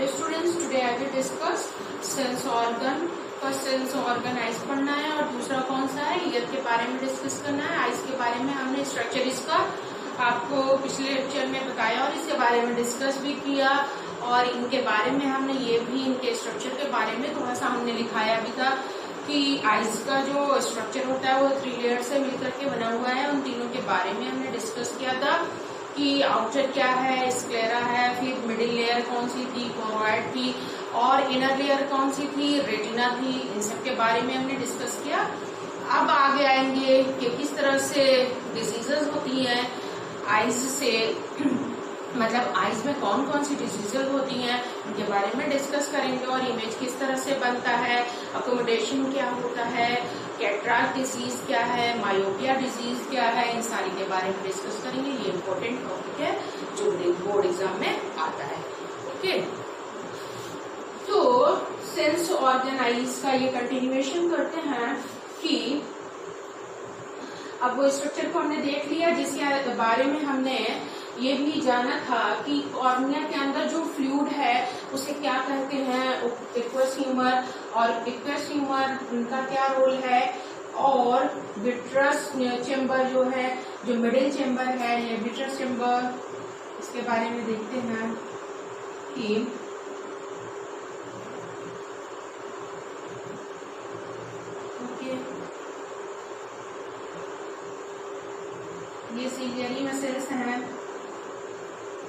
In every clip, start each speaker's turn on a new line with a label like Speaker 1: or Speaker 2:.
Speaker 1: Hello students, today I will discuss sense organ. First sense organ eyes पढ़ना है और दूसरा कौन सा है, ईयर के बारे में डिस्कस करना है। आइज के बारे में हमने स्ट्रक्चर इसका आपको पिछले लेक्चर में बताया और इसके बारे में डिस्कस भी किया, और इनके बारे में हमने ये भी इनके स्ट्रक्चर के बारे में थोड़ा सा हमने लिखाया भी था कि आइज का जो स्ट्रक्चर होता है वो 3 लेयर से मिलकर के बना हुआ है। उन तीनों के बारे में हमने डिस्कस किया था कि आउटर क्या है, स्क्लेरा है, फिर मिडिल लेयर कौन सी थी, कोरोइड थी, और इनर लेयर कौन सी थी, रेटिना थी। इन सब के बारे में हमने डिस्कस किया। अब आगे आएंगे कि किस तरह से डिजीजेस होती हैं आइज से, मतलब आइज में कौन कौन सी डिजीजेस होती हैं उनके बारे में डिस्कस करेंगे, और इमेज किस तरह से बनता है, अकोमोडेशन क्या होता है, कैटराक्ट डिजीज क्या है, मायोपिया डिजीज क्या है, इन सारी के बारे में डिस्कस करेंगे। ये इम्पोर्टेंट टॉपिक है जो बोर्ड एग्जाम में आता है। ओके, तो सेंस ऑर्गन आइज का ये कंटिन्यूएशन करते हैं कि अब वो स्ट्रक्चर को हमने देख लिया जिसके बारे में हमने ये भी जाना था कि कॉर्निया के अंदर जो फ्लूइड है उसे क्या कहते हैं, एक्वस ह्यूमर, और एक्वस ह्यूमर उनका क्या रोल है, और विट्रस चेम्बर जो है, जो मिडिल चेम्बर है, ये विट्रस चेम्बर, इसके बारे में देखते हैं कि ये सीलियरी मसल्स हैं,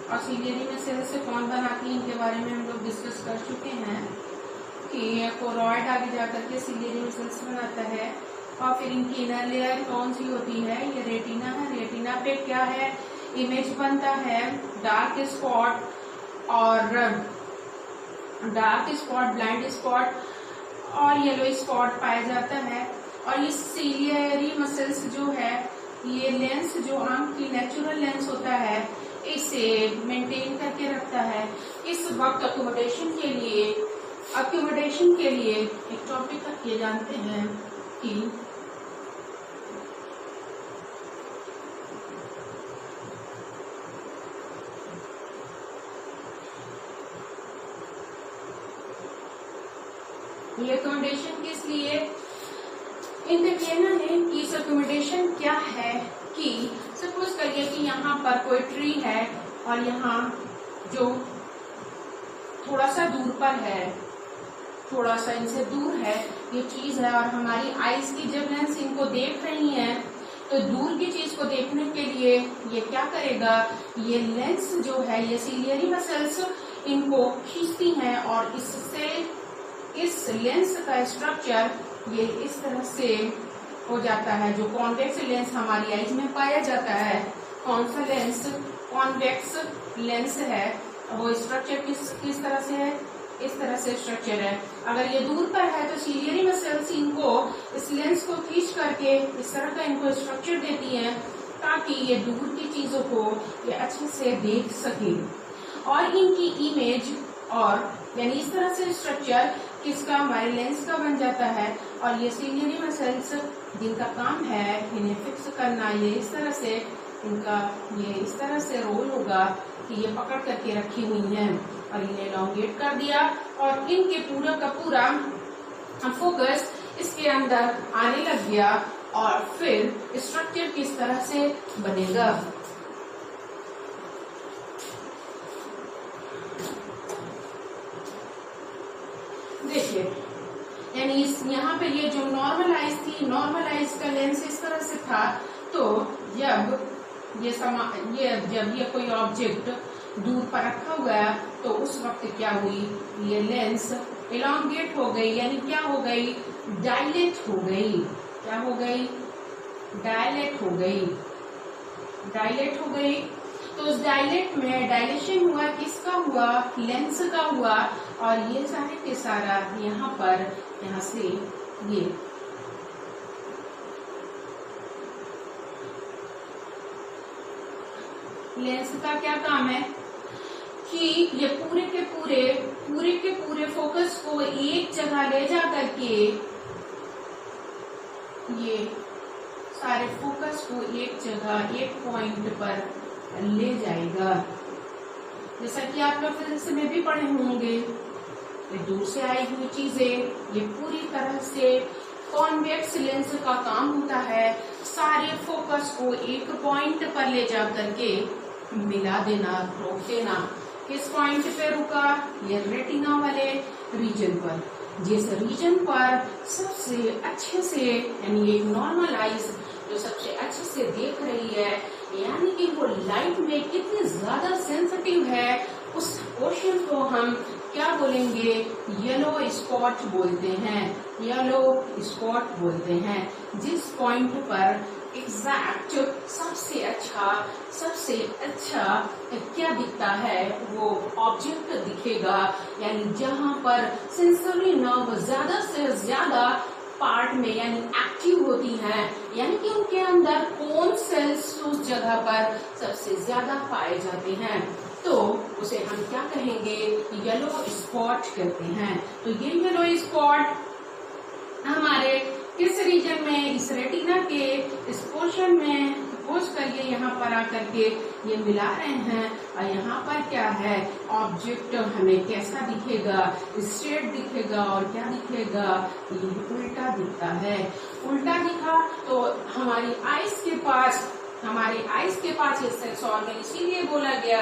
Speaker 1: और सीलियरी मसल्स से कौन बनाती है इनके बारे में हम लोग डिस्कस कर चुके हैं कि कोरोइड आगे जाकर के सीलियरी मसल्स बनाता है। और फिर इनकी इनर लेयर कौन सी होती है, ये रेटिना है। रेटिना पे क्या है, इमेज बनता है, डार्क स्पॉट और डार्क स्पॉट, ब्लाइंड स्पॉट और येलो स्पॉट पाया जाता है। और ये सीलियरी मसल्स जो है, ये लेंस जो आंख की नेचुरल लेंस होता है इसे मेंटेन करके रखता है। इस वक्त अकोमोडेशन के लिए एक टॉपिक ये जानते हैं कि ये अकोमोडेशन किस लिए, इनका कहना है कि इस अकोमोडेशन क्या है कि सपोज करिए कि यहाँ पर कोई ट्री है और यहाँ जो थोड़ा सा दूर पर है, थोड़ा सा इनसे दूर है ये चीज है, और हमारी आईज की जब लेंस इनको देख रही है तो दूर की चीज को देखने के लिए ये क्या करेगा, ये लेंस जो है, ये सीलियरी मसल्स इनको खींचती हैं, और इससे इस लेंस का स्ट्रक्चर ये इस तरह से हो जाता है। जो कॉन्वेक्स लेंस हमारी आईज में पाया जाता है, कौन सा लेंस, कॉन्वेक्स लेंस है, वो स्ट्रक्चर किस तरह से है, इस तरह से स्ट्रक्चर है। अगर ये दूर पर है तो सीलियरी मसल्स इनको इस लेंस को खींच करके इस तरह का इनको स्ट्रक्चर देती है ताकि ये दूर की चीजों को ये अच्छे से देख सके, और इनकी इमेज और यानी इस तरह से स्ट्रक्चर किसका, हमारे लेंस का बन जाता है। और ये सीलियरी मसल्स जिनका काम है इन्हें फिक्स करना, ये इस तरह से इनका ये इस तरह से रोल होगा कि ये पकड़ करके रखी हुई हैं और इन्हें एलोंगेट कर दिया, और इनके पूरा का पूरा फोकस इसके अंदर आने लग गया, और फिर स्ट्रक्चर किस तरह से बनेगा। देखिए, यानी यहाँ पे ये जो नॉर्मल आइज थी, नॉर्मल आइज का लेंस इस तरह से था, तो जब ये कोई ऑब्जेक्ट दूर पर रखा हुआ है तो उस वक्त क्या हुई, ये लेंस एलोंगेट हो गई, यानी क्या हो गई, डायलेट हो गई। क्या हो गई, डायलेट हो गई, डायलेट हो गई। तो उस डायलेट में डायलेशन हुआ, किसका हुआ, लेंस का हुआ, और ये सारे के सारा यहाँ पर, यहाँ से ये लेंस का क्या काम है कि ये पूरे के पूरे फोकस को एक जगह ले जा करके, ये सारे फोकस को एक जगह, एक पॉइंट पर ले जाएगा। जैसा कि आप लोग फिजिक्स में भी पढ़े होंगे, दूर से आई हुई चीजें ये पूरी तरह से कॉन्वेक्स लेंस का काम होता है सारे फोकस को एक पॉइंट पर ले जा करके मिला देना, रोक देना। किस पॉइंट पे रुका? ये रेटिना वाले रीजन पर, जिस रीजन पर सबसे अच्छे से यानी एक नॉर्मल आइज जो सबसे अच्छे से देख रही है, यानी कि वो लाइट में कितनी ज्यादा सेंसिटिव है, उस पोर्शन को हम क्या बोलेंगे? येलो स्पॉट बोलते हैं। येलो स्पॉट बोलते हैं जिस पॉइंट पर एग्जैक्ट सबसे अच्छा क्या दिखता है, वो ऑब्जेक्ट दिखेगा। यानी जहां पर सेंसरी नर्व ज्यादा से ज्यादा पार्ट में यानी एक्टिव होती हैं, यानी कि उनके अंदर कौन सेल्स उस जगह पर सबसे ज्यादा पाए जाते हैं, तो उसे हम क्या कहेंगे? येलो स्पॉट कहते हैं। तो ये येलो स्पॉट हमारे किस रीजन में? इस रेटिना के इस पोर्शन में सपोज करिए यहाँ पर आकर के ये मिला रहे हैं, और यहाँ पर क्या है? ऑब्जेक्ट हमें कैसा दिखेगा? स्ट्रेट दिखेगा और क्या दिखेगा? ये उल्टा दिखता है। उल्टा दिखा तो हमारी आइज के पास ये सेंस ऑर्गन इसीलिए बोला गया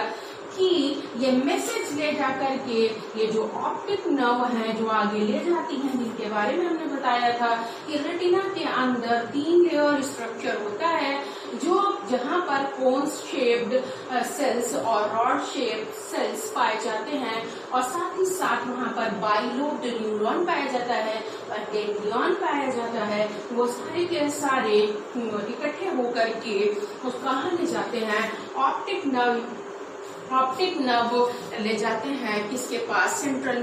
Speaker 1: कि ये मैसेज ले जा करके ये जो ऑप्टिक नर्व है जो आगे ले जाती हैं, जिनके बारे में हमने बताया था कि रेटिना के अंदर 3 लेयर स्ट्रक्चर होता है, जो जहां पर कोन शेप्ड सेल्स और रॉड शेप्ड सेल्स पाए जाते हैं, और साथ ही साथ वहां पर बाइलोब्ड न्यूरॉन पाया जाता है और गैंग्लियन पाया जाता है। वो सारे के सारे इकट्ठे होकर के उसको कहाँ ले जाते हैं? ऑप्टिक नर्व ले जाते हैं किसके पास? सेंट्रल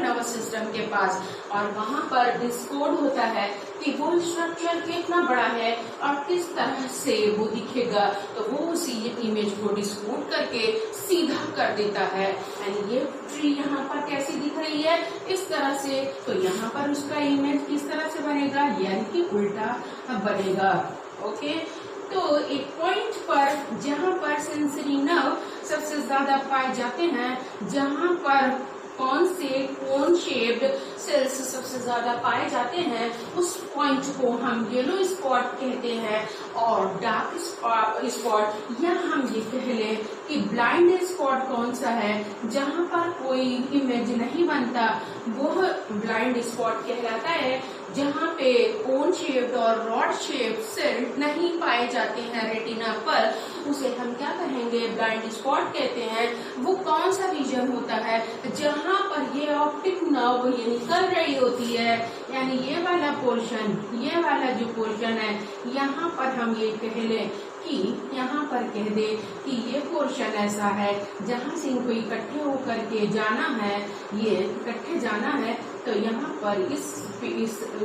Speaker 1: नर्वस सिस्टम के पास, और वहां पर डिस्कोड होता है कि वो स्ट्रक्चर कितना बड़ा है और किस तरह से वो दिखेगा, तो वो उसी इमेज को डिस्कोड करके सीधा कर देता है। यानी ये ट्री यहाँ पर कैसी दिख रही है? इस तरह से। तो यहाँ पर उसका इमेज किस तरह से बनेगा? यानी कि उल्टा बनेगा। ओके, तो एक पॉइंट पर जहां पर सेंसरी नर्व सबसे ज्यादा पाए जाते हैं, जहां पर कोन शेप्ड सेल्स सबसे ज्यादा पाए जाते हैं, उस पॉइंट को हम येलो स्पॉट कहते हैं। और डार्क स्पॉट या हम ये कह लें कि ब्लाइंड स्पॉट कौन सा है? जहां पर कोई इमेज नहीं बनता, वो ब्लाइंड स्पॉट कहलाता है। जहां पे कोन शेप्ड और रॉड शेप्ड सेल नहीं पाए जाते हैं रेटिना पर, उसे हम क्या कहेंगे? ब्लाइंड स्पॉट कहते हैं। वो कौन सा रीजन होता है? जहां पर ये ऑप्टिक नर्व ये निकल रही होती है, यानी ये वाला पोर्शन, ये वाला जो पोर्शन है, यहाँ पर हम ये कह लें कि यहाँ पर कह दे कि ये पोर्शन ऐसा है जहाँ से इनको इकट्ठे होकर के जाना है, ये इकट्ठे जाना है, तो यहाँ पर इस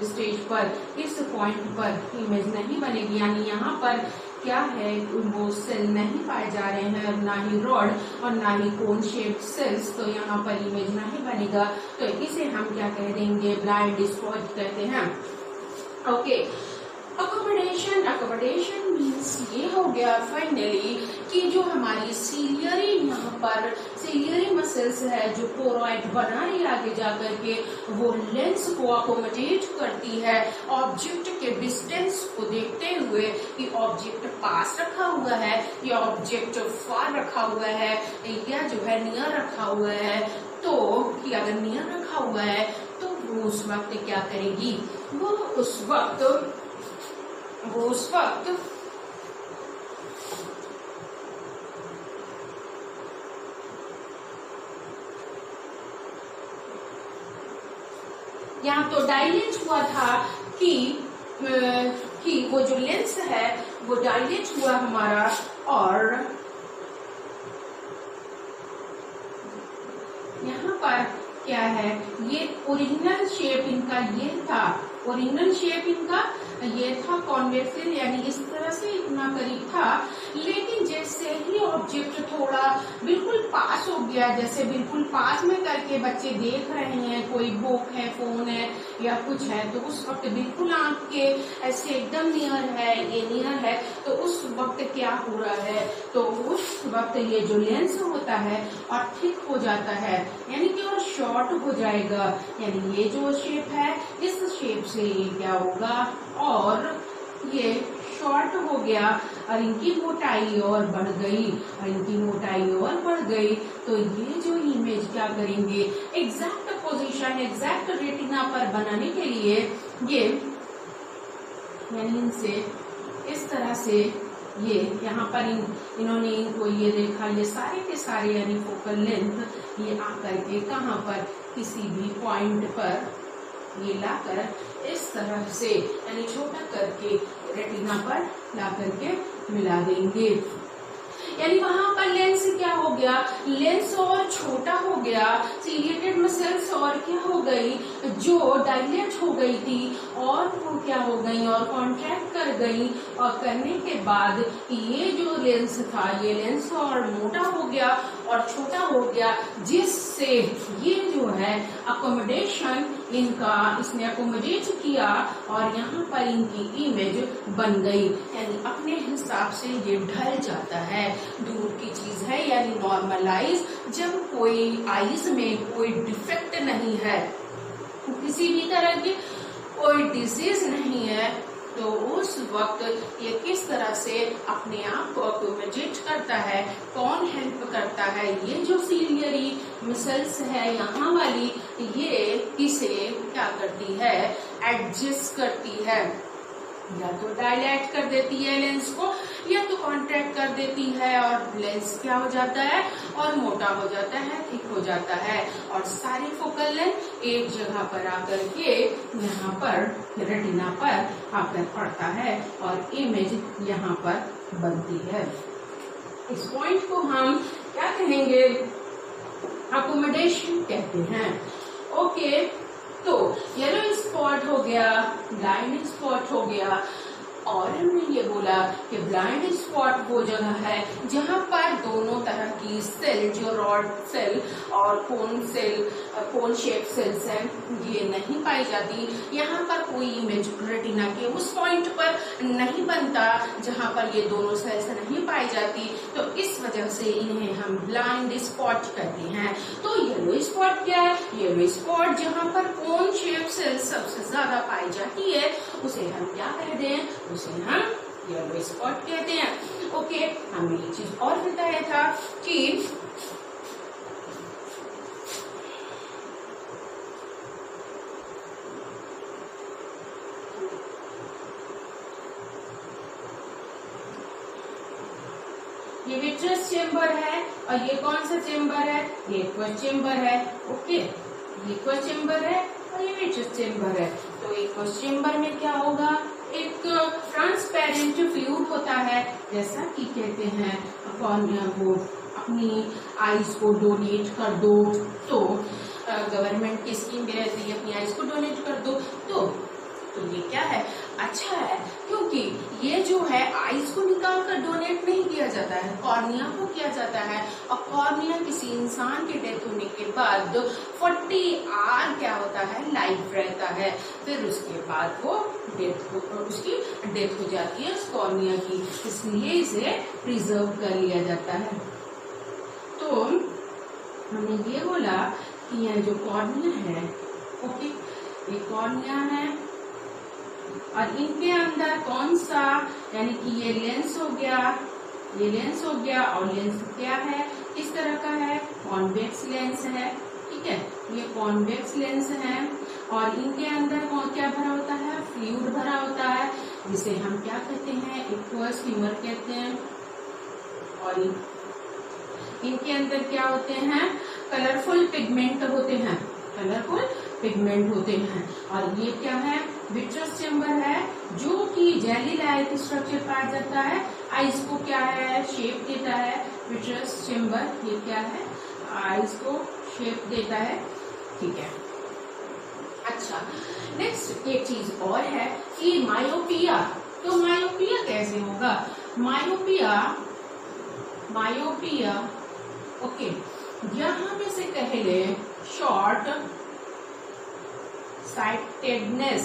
Speaker 1: स्टेज पर, इस पॉइंट पर इमेज नहीं बनेगी। यानी यहाँ पर क्या है? वो सेल नहीं पाए जा रहे हैं, ना ही रॉड और ना ही कोन शेप्ड सेल्स, तो यहाँ पर इमेज नहीं बनेगा। तो इसे हम क्या कह देंगे? ब्लाइंड स्पॉट कहते हैं। ओके, अकोमोडेशन मीन्स ये हो गया फाइनली कि जो हमारी सीलियरी यहाँ पर सीलियरी मसल्स है जो पोरॉइड बना रही है आगे जाकर के, वो लेंस को अकोमोडेट करती है ऑब्जेक्ट के डिस्टेंस को देखते हुए कि ऑब्जेक्ट पास रखा हुआ है या ऑब्जेक्ट फार रखा हुआ है या जो है नियर रखा हुआ है। तो कि अगर नियर रखा हुआ है तो वो उस वक्त क्या करेगी? वो उस वक्त यहाँ तो डायलेट हुआ था कि वो जो लेंस है वो डायलेट हुआ हमारा, और यहाँ पर क्या है? ये ओरिजिनल शेप इनका ये था, कॉन्वेक्स, यानी इस तरह से इतना करीब था, लेकिन जैसे ही ऑब्जेक्ट थोड़ा बिल्कुल पास हो गया, जैसे बिल्कुल पास में करके बच्चे देख रहे हैं, कोई बुक है, फोन है या कुछ है, तो उस वक्त बिल्कुल आंख के ऐसे एकदम नियर है, ये नियर है, तो उस वक्त क्या हो रहा है, तो उस वक्त ये जो लेंस होता है और थिक हो जाता है, यानी कि और शॉर्ट हो जाएगा। यानी ये जो शेप है, इस शेप से ये क्या होगा, और ये शॉर्ट हो गया और इनकी मोटाई और बढ़ गई, और इनकी मोटाई और बढ़ गई, तो ये जो इमेज क्या करेंगे, एग्जैक्ट पोजीशन, एग्जैक्ट रेटिना पर बनाने के लिए ये यानी इनसे इस तरह से ये यहाँ पर इन्होंने इनको ये देखा, ये सारे के सारे यानी फोकल लेंथ ये आकर के कहाँ पर, किसी भी पॉइंट पर ये लाकर इस तरह से यानी छोटा करके रेटिना पर ला करके मिला देंगे। यानी वहां पर लेंस क्या हो गया, लेंस और छोटा हो गया, सिलिएटेड मसल्स और क्या हो गई, जो डायलेट हो गई थी और वो क्या हो गई और कॉन्ट्रैक्ट कर गई, और करने के बाद ये जो लेंस था, ये लेंस और मोटा हो गया और छोटा हो गया, जिससे ये जो है अकोमोडेशन इनका इसने अकोमोडेट किया और यहाँ पर इनकी इमेज बन गई। यानी अपने हिसाब से ये ढल जाता है, दूर की चीज है, यानी नॉर्मलाइज, जब कोई आईज में कोई डिफेक्ट नहीं है, किसी भी तरह की कोई डिजीज नहीं है, तो उस वक्त ये किस तरह से अपने आप को अकोमोडेट करता है, कौन हेल्प करता है, ये जो सीलियरी मसल्स है यहाँ वाली, ये इसे क्या करती है, एडजस्ट करती है, या तो डायलेट कर देती है लेंस को, या तो कॉन्ट्रैक्ट कर देती है और लेंस क्या हो जाता है और मोटा हो जाता है, थिक हो जाता है, और सारी फोकल लेंथ एक जगह पर आकर के यहाँ पर रेटिना पर आकर पड़ता है और इमेज यहाँ पर बनती है। इस पॉइंट को हम क्या कहेंगे, अकोमोडेशन कहते हैं। ओके, तो येलो स्पॉट हो गया, ब्लाइंड स्पॉट हो गया, और हमने ये बोला कि ब्लाइंड स्पॉट वो जगह है जहां पर दोनों तरह की सेल, जो रॉड सेल और कोन शेप सेल्स हैं, ये नहीं पाई जाती, यहाँ पर कोई इमेज रेटिना के उस पॉइंट पर नहीं बनता जहां पर ये दोनों सेल्स नहीं पाई जाती, तो इस वजह से इन्हें हम ब्लाइंड स्पॉट कहते हैं। तो येलो स्पॉट क्या है, येलो स्पॉट जहां पर कोन शेप सेल्स सबसे ज्यादा पाई जाती है, उसे हम क्या कहते हैं, उसे हम येलो स्पॉट कहते हैं। ओके, हमने ये चीज और बताया था कि ये विट्रस चेम्बर है और ये कौन सा चेम्बर है, ये एक्वस चेम्बर है। ओके, ये एक्वस चेम्बर है और ये विट्रस चेम्बर है। तो एक्वस चेम्बर में क्या होगा, एक ट्रांसपेरेंट फ्लूइड होता है, जैसा कि कहते हैं कॉर्निया को अपनी आईज को डोनेट कर दो, तो गवर्नमेंट की स्कीम भी रहती है अपनी आईज को डोनेट कर दो, तो ये क्या है, अच्छा है, क्योंकि ये जो है आईज को निकाल कर डोनेट नहीं किया जाता है, कॉर्निया को किया जाता है, और कॉर्निया किसी इंसान के डेथ होने के बाद 40 आवर क्या होता है, लाइफ रहता है, फिर उसके बाद वो उसकी डेथ हो जाती है उस कॉर्निया की, इसलिए इसे प्रिजर्व कर लिया जाता है। तो हमने ये बोला कि यह जो कॉर्निया है, ओके, ये कॉर्निया है और इनके अंदर कौन सा, यानी कि ये लेंस हो गया, ये लेंस हो गया, और लेंस क्या है, किस तरह का है, कॉन्वेक्स लेंस है, ठीक है, ये कॉन्वेक्स लेंस है, और इनके अंदर कौन क्या भरा होता है, फ्लूइड भरा होता है, जिसे हम क्या कहते हैं, एक्वस ह्यूमर कहते हैं, और इनके अंदर क्या होते हैं, कलरफुल पिगमेंट होते हैं, कलरफुल पिगमेंट होते हैं, और ये क्या है, विट्रस चेम्बर है, जो कि जेली लाइक स्ट्रक्चर पाया जाता है, आईज को क्या है, शेप देता है, विट्रस चेम्बर ये क्या है, आईज को शेप देता है, ठीक है। अच्छा, नेक्स्ट एक चीज और है कि मायोपिया, तो मायोपिया कैसे होगा, मायोपिया मायोपिया, ओके, यहां में से पहले शॉर्ट साइटेडनेस,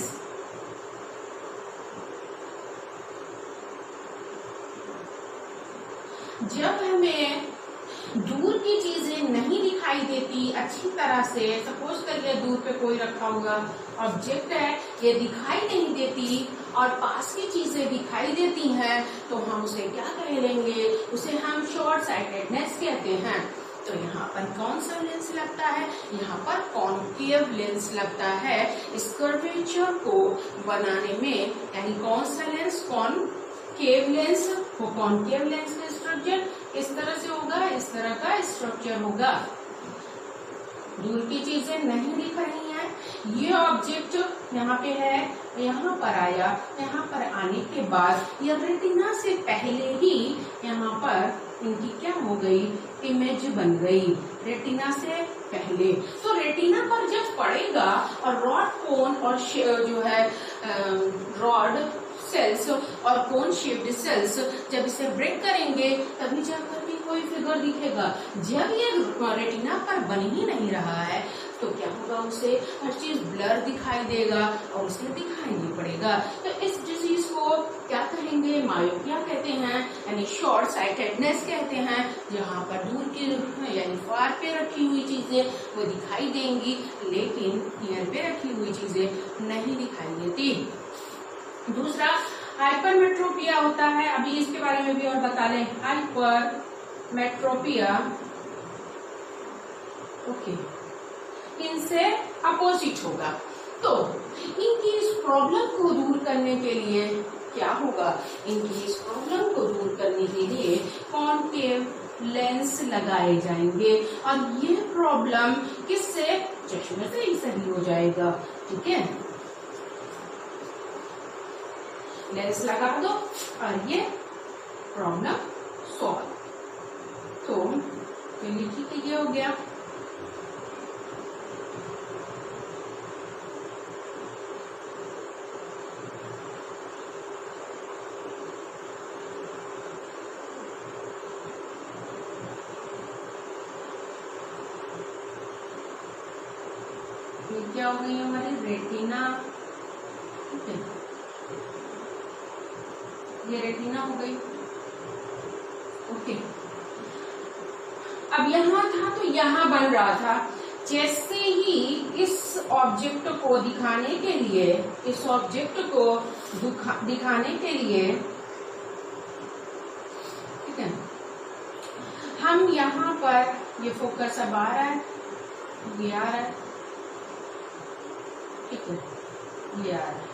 Speaker 1: जब हमें दूर की चीजें नहीं दिखाई देती अच्छी तरह से, सपोज करिए दूर पे कोई रखा हुआ ऑब्जेक्ट है, ये दिखाई नहीं देती और पास की चीजें दिखाई देती हैं, तो हम उसे क्या कह लेंगे, उसे हम शॉर्ट साइटेडनेस कहते हैं। तो यहाँ पर कौन सा लेंस लगता है, यहाँ पर कॉन्केव लेंस लगता है इस कर्वेचर को बनाने में, यानी कौन सा लेंस, कॉन्केव लेंस। वो कॉन्केव लेंस का स्ट्रक्चर इस तरह से होगा, इस तरह का स्ट्रक्चर होगा, दूर की चीजें नहीं दिख रही हैं। ये ऑब्जेक्ट यहाँ पे है, यहाँ पर आया, यहाँ पर आने के बाद ये रेटिना से पहले ही यहाँ पर इनकी क्या हो गई, इमेज बन गई, रेटिना से पहले। तो रेटिना पर जब पड़ेगा और रॉड कोन और जो है रॉड सेल्स और कोन शेप्ड सेल्स जब इसे ब्रेक करेंगे तभी जाकर भी कोई फिगर दिखेगा। जब ये रेटिना पर बन ही नहीं रहा है तो क्या होगा, उसे हर चीज ब्लर दिखाई देगा और उसे दिखाई नहीं पड़ेगा। तो इस डिजीज को क्या कहेंगे, मायोपिया कहते हैं, यानी शॉर्ट साइटेडनेस कहते हैं। जहाँ पर दूर की यानी फार पे रखी हुई चीजें वो दिखाई देंगी, लेकिन नियर पे रखी हुई चीजें नहीं दिखाई देती। दूसरा हाइपरमेट्रोपिया होता है, अभी इसके बारे में भी और बता लें। हाइपरमेट्रोपिया, ओके, इनसे अपोजिट होगा। तो इनकी इस प्रॉब्लम को दूर करने के लिए क्या होगा, इनकी इस प्रॉब्लम को दूर करने के लिए कॉन्केव लेंस लगाए जाएंगे और ये प्रॉब्लम किससे, चश्मे से ही सही हो जाएगा। ठीक है, लेंस लगा दो और ये प्रॉब्लम सॉल्व। तो चलिए ठीक है, ये हो गया। ये क्या हो गई हमारी रेटिना, ठीक है, ये रेटिना हो गई। ओके, अब यहाँ था तो यहाँ बन रहा था, जैसे ही इस ऑब्जेक्ट को दिखाने के लिए, इस ऑब्जेक्ट को दिखाने के लिए, ठीक है, हम यहाँ पर ये फोकस अब आ रहा है, ये आ रहा है, ठीक है, ये आ रहा है,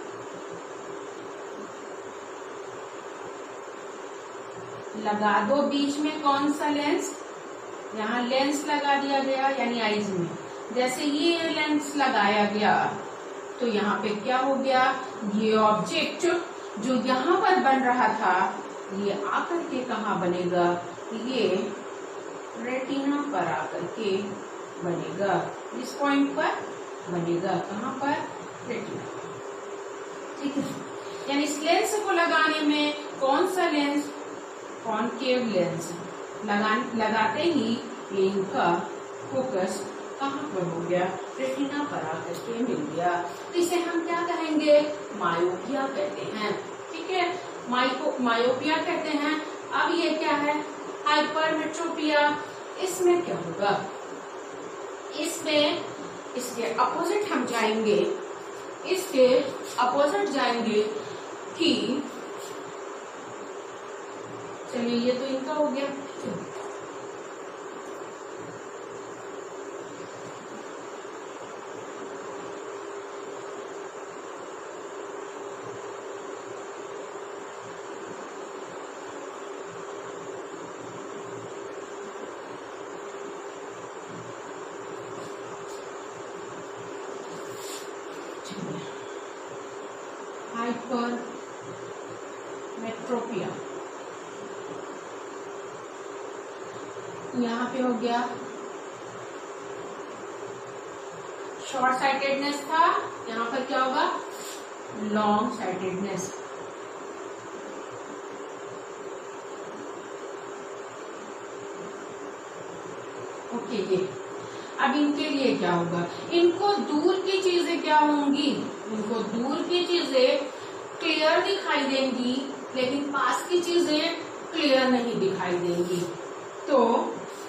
Speaker 1: लगा दो बीच में कौन सा लेंस, यहाँ लेंस लगा दिया गया यानी आईज में। जैसे ये लेंस लगाया गया तो यहाँ पे क्या हो गया, ये ऑब्जेक्ट जो यहाँ पर बन रहा था ये आकर के कहाँ बनेगा, ये रेटिना पर आकर के बनेगा, इस पॉइंट पर बनेगा, कहाँ पर, रेटिना। ठीक है, यानी इस लेंस को लगाने में कौन सा लेंस, कॉन्केव लेंस लगाते ही इनका फोकस कहाँ पर हो गया, रेटिना पर आकर के मिल गया। तो इसे हम क्या कहेंगे, मायोपिया कहते हैं। ठीक है, मायोपिया कहते हैं। अब ये क्या है, हाइपरमेट्रोपिया। इसमें क्या होगा, इसमें इसके अपोजिट हम जाएंगे, इसके अपोजिट जाएंगे कि, चलिए ये तो इनका हो गया। हाइपरमेट्रोपिया यहाँ पे हो गया, शॉर्ट साइटेडनेस था, यहाँ पर क्या होगा, लॉन्ग साइटेडनेस। ओके ये अब इनके लिए क्या होगा, इनको दूर की चीजें क्या होंगी, इनको दूर की चीजें क्लियर दिखाई देंगी लेकिन पास की चीजें क्लियर नहीं दिखाई देंगी। तो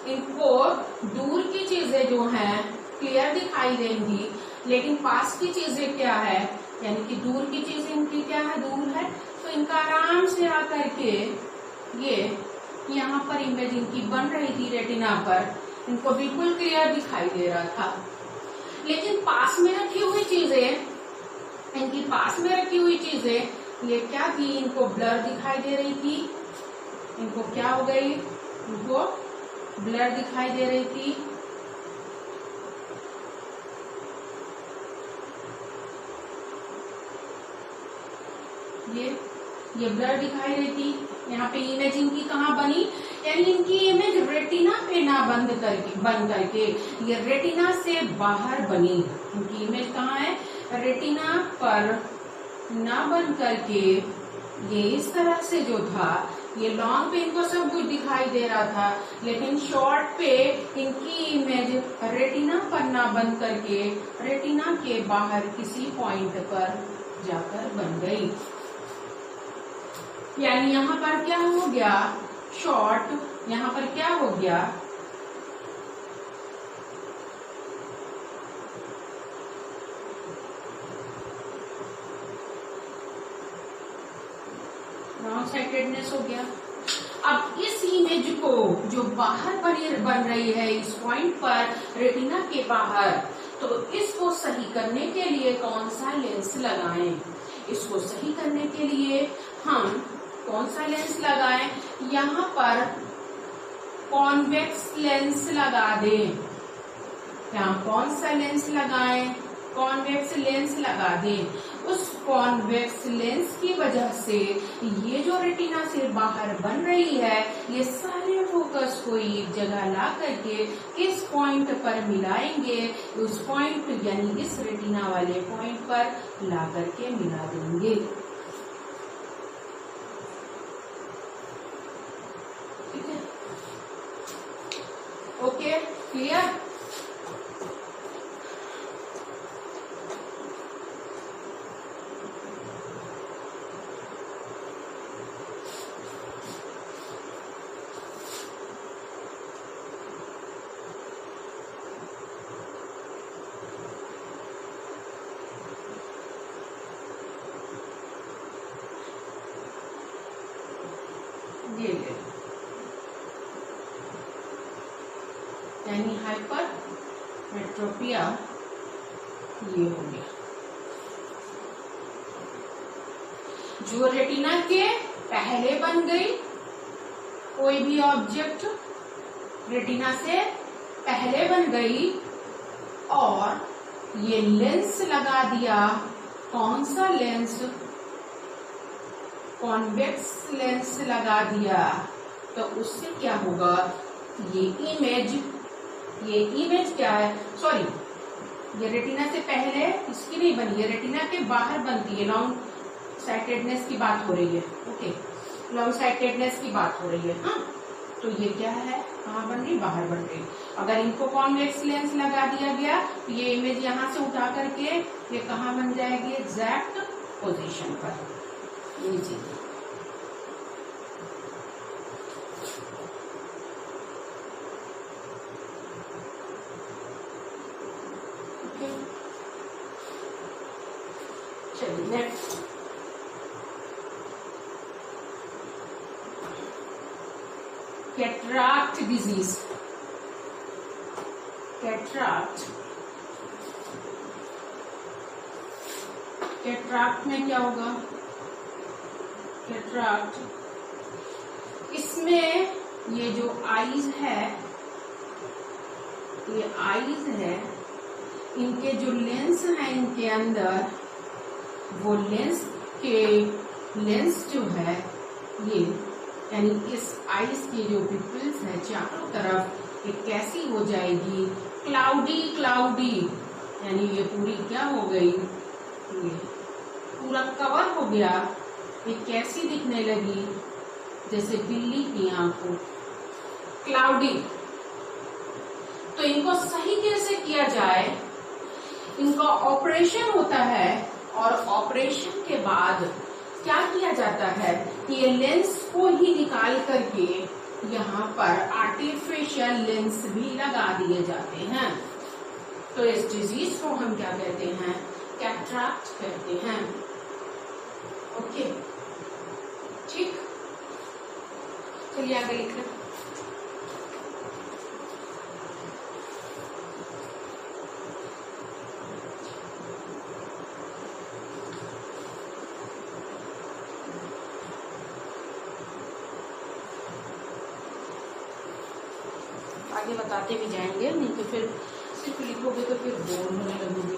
Speaker 1: इनको दूर की चीजें जो हैं क्लियर दिखाई देंगी लेकिन पास की चीजें क्या है, यानी कि दूर की चीजें इनकी क्या है, दूर है, तो इनका आराम से आकर के ये यहाँ पर इमेज इनकी बन रही थी रेटिना पर, इनको बिल्कुल क्लियर दिखाई दे रहा था। लेकिन पास में रखी हुई चीजें, इनकी पास में रखी हुई चीजें ये क्या थी, इनको ब्लर दिखाई दे रही थी, इनको क्या हो गई, इनको ब्लर दिखाई दे रही थी। ये ब्लर दिखाई रही थी। यहाँ पे इमेज इनकी कहाँ बनी, यानी इनकी इमेज रेटिना पे ना बन करके ये रेटिना से बाहर बनी। इनकी इमेज कहाँ है, रेटिना पर ना बन करके ये इस तरह से जो था, ये लॉन्ग पे इनको सब कुछ दिखाई दे रहा था लेकिन शॉर्ट पे इनकी इमेज रेटिना पर ना बन करके रेटिना के बाहर किसी पॉइंट पर जाकर बन गई। यानी यहाँ पर क्या हो गया, शॉर्ट, यहाँ पर क्या हो गया, रॉन्ग साइटेडनेस हो गया। अब इस इमेज को जो बाहर बन रही है इस पॉइंट पर रेटिना के बाहर, तो इसको सही करने के लिए कौन सा लेंस लगाएं, इसको सही करने के लिए हम कौन सा लेंस लगाएं, यहाँ पर कॉन्वेक्स लेंस लगा दें। यहाँ कौन सा लेंस लगाएं, कॉन्वेक्स लेंस लगा दें। उस कॉन्वेक्स लेंस की वजह से ये जो रेटिना से बाहर बन रही है, ये सारे फोकस को एक जगह ला करके किस पॉइंट पर मिलाएंगे, उस पॉइंट यानी इस रेटिना वाले पॉइंट पर ला करके मिला देंगे। ठीक है, ओके, क्लियर। यानी हाइपर मेट्रोपिया ये हो गया, जो रेटिना के पहले बन गई, कोई भी ऑब्जेक्ट रेटिना से पहले बन गई और ये लेंस लगा दिया, कौन सा लेंस, कॉन्वेक्स लेंस लगा दिया, तो उससे क्या होगा, ये इमेज क्या है, सॉरी, ये रेटिना से पहले इसकी नहीं बनी, ये रेटिना के बाहर बनती है। लॉन्ग साइटेडनेस की बात हो रही है, ओके, लॉन्ग साइटेडनेस की बात हो रही है। हाँ, तो ये क्या है, कहाँ बन रही, बाहर बन रही। अगर इनको कॉन्वेक्स लेंस लगा दिया गया तो ये इमेज यहाँ से उठा करके ये कहाँ बन जाएगी, एग्जैक्ट पोजीशन पर नीचे। चलिए नेक्स्ट, कैटराक्ट डिजीज। कैटराक्ट में क्या होगा, कैटराक्ट, इसमें ये जो आईज है, ये आईज है, इनके जो लेंस है इनके अंदर, वो लेंस जो है ये, यानी इस आईज की जो पिपल्स है चारों तरफ ये कैसी हो जाएगी, क्लाउडी, यानी ये पूरी क्या हो गई, ये पूरा कवर हो गया, ये कैसी दिखने लगी, जैसे बिल्ली की आंखों, क्लाउडी। तो इनको सही कैसे किया जाए, इनका ऑपरेशन होता है और ऑपरेशन के बाद क्या किया जाता है, ये लेंस को ही निकाल करके यहाँ पर आर्टिफिशियल लेंस भी लगा दिए जाते हैं। तो इस डिजीज को हम क्या कहते हैं, कैटरैक्ट कहते हैं। ओके, ठीक, चलिए आगे लिखें। आगे बताते भी जाएंगे, नहीं तो फिर सिर्फ लिखोगे तो फिर बोर होने लगोगे।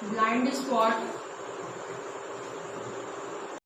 Speaker 1: Blind spot